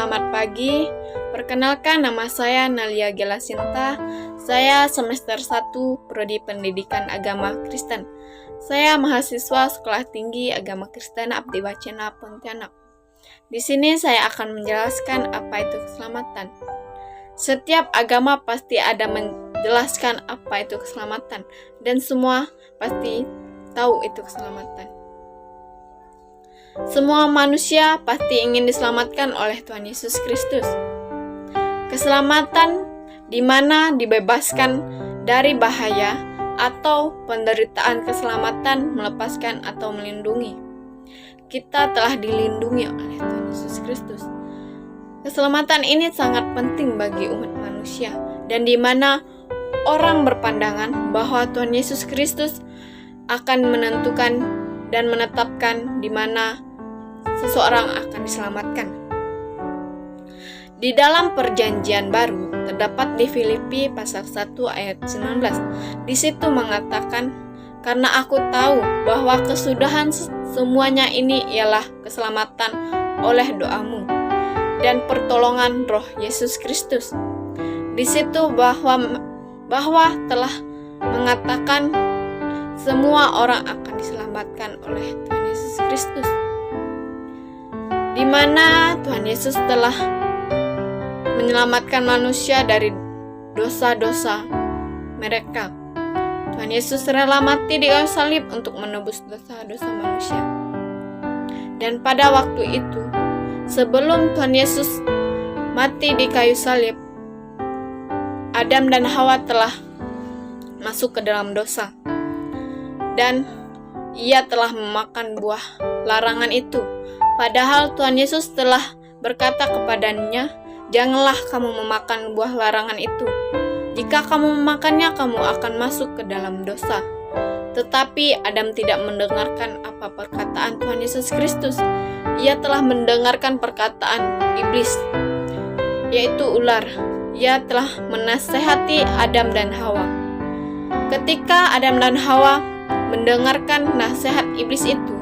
Selamat pagi, perkenalkan nama saya Nalia Gelasinta. Saya semester 1 Prodi Pendidikan Agama Kristen. Saya mahasiswa Sekolah Tinggi Agama Kristen Abdi Wacana Pontianak. Di sini saya akan menjelaskan apa itu keselamatan. Setiap agama pasti ada menjelaskan apa itu keselamatan, dan semua pasti tahu itu keselamatan. Semua manusia pasti ingin diselamatkan oleh Tuhan Yesus Kristus. Keselamatan di mana dibebaskan dari bahaya atau penderitaan, keselamatan melepaskan atau melindungi. Kita telah dilindungi oleh Tuhan Yesus Kristus. Keselamatan ini sangat penting bagi umat manusia, dan di mana orang berpandangan bahwa Tuhan Yesus Kristus akan menentukan dan menetapkan di mana seseorang akan diselamatkan. Di dalam perjanjian baru terdapat di Filipi pasal 1 ayat 19. Di situ mengatakan, "Karena aku tahu bahwa kesudahan semuanya ini ialah keselamatan oleh doamu dan pertolongan Roh Yesus Kristus." Di situ bahwa telah mengatakan semua orang akan diselamatkan oleh Tuhan Yesus Kristus, di mana Tuhan Yesus telah menyelamatkan manusia dari dosa-dosa mereka. Tuhan Yesus rela mati di kayu salib untuk menebus dosa-dosa manusia. Dan pada waktu itu, sebelum Tuhan Yesus mati di kayu salib, Adam dan Hawa telah masuk ke dalam dosa, dan ia telah memakan buah larangan itu. Padahal Tuhan Yesus telah berkata kepadanya, "Janganlah kamu memakan buah larangan itu. Jika kamu memakannya, kamu akan masuk ke dalam dosa." Tetapi Adam tidak mendengarkan apa perkataan Tuhan Yesus Kristus. Ia telah mendengarkan perkataan iblis, yaitu ular. Ia telah menasehati Adam dan Hawa. Ketika Adam dan Hawa mendengarkan nasihat iblis itu,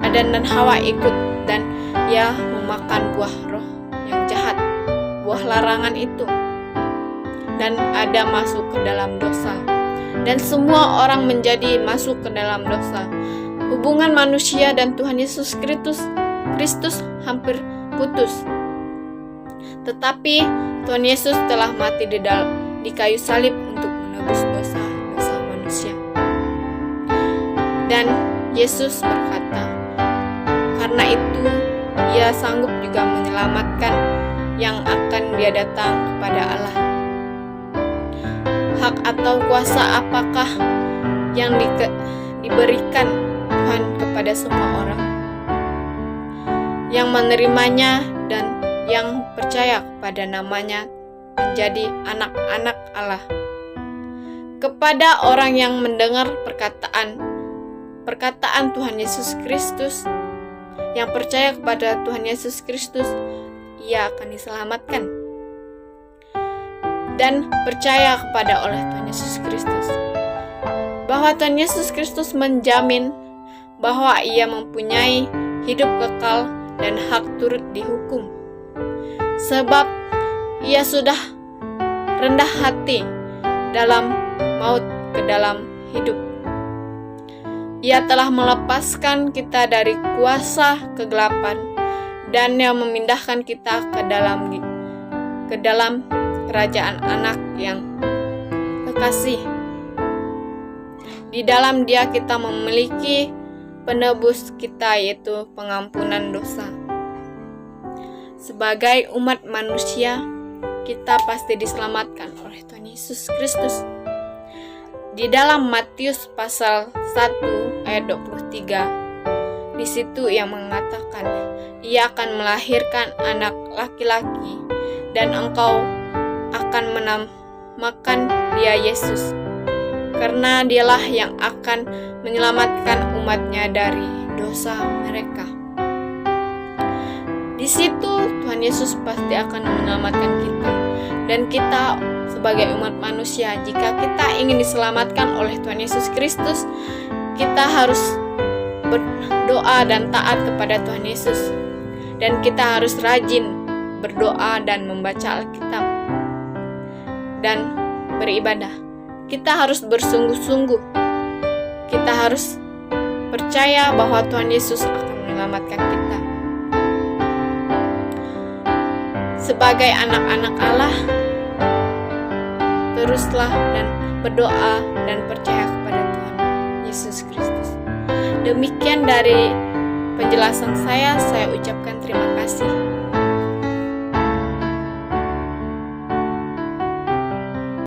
Adam dan Hawa ikut, dan ia memakan buah roh yang jahat, buah larangan itu, dan Adam masuk ke dalam dosa, dan semua orang menjadi masuk ke dalam dosa. Hubungan manusia dan Tuhan Yesus Kristus hampir putus. Tetapi Tuhan Yesus telah mati di kayu salib untuk menebus dosa-dosa manusia. Dan Yesus berkata, karena itu ia sanggup juga menyelamatkan yang akan dia datang kepada Allah. Hak atau kuasa apakah yang diberikan Tuhan kepada semua orang yang menerimanya dan yang percaya kepada namanya menjadi anak-anak Allah? Kepada orang yang mendengar perkataan Tuhan Yesus Kristus, yang percaya kepada Tuhan Yesus Kristus, ia akan diselamatkan dan percaya kepada oleh Tuhan Yesus Kristus, bahwa Tuhan Yesus Kristus menjamin bahwa ia mempunyai hidup kekal dan hak turut dihukum, sebab ia sudah rendah hati dalam maut ke dalam hidup. Ia telah melepaskan kita dari kuasa kegelapan dan yang memindahkan kita ke dalam kerajaan Anak yang kekasih. Di dalam Dia kita memiliki penebus kita, yaitu pengampunan dosa. Sebagai umat manusia, kita pasti diselamatkan oleh Tuhan Yesus Kristus. Di dalam Matius pasal 1 ayat 23, di situ ia mengatakan, "Ia akan melahirkan anak laki-laki, dan engkau akan menamakan dia Yesus, karena dialah yang akan menyelamatkan umatnya dari dosa mereka." Di situ Tuhan Yesus pasti akan menyelamatkan kita, dan kita sebagai umat manusia, jika kita ingin diselamatkan oleh Tuhan Yesus Kristus, kita harus berdoa dan taat kepada Tuhan Yesus, dan kita harus rajin berdoa dan membaca Alkitab dan beribadah. Kita harus bersungguh-sungguh. Kita harus percaya bahwa Tuhan Yesus akan menyelamatkan kita. Sebagai anak-anak Allah, teruslah dan berdoa dan percaya kepada Tuhan Yesus Kristus. Demikian dari penjelasan saya ucapkan terima kasih.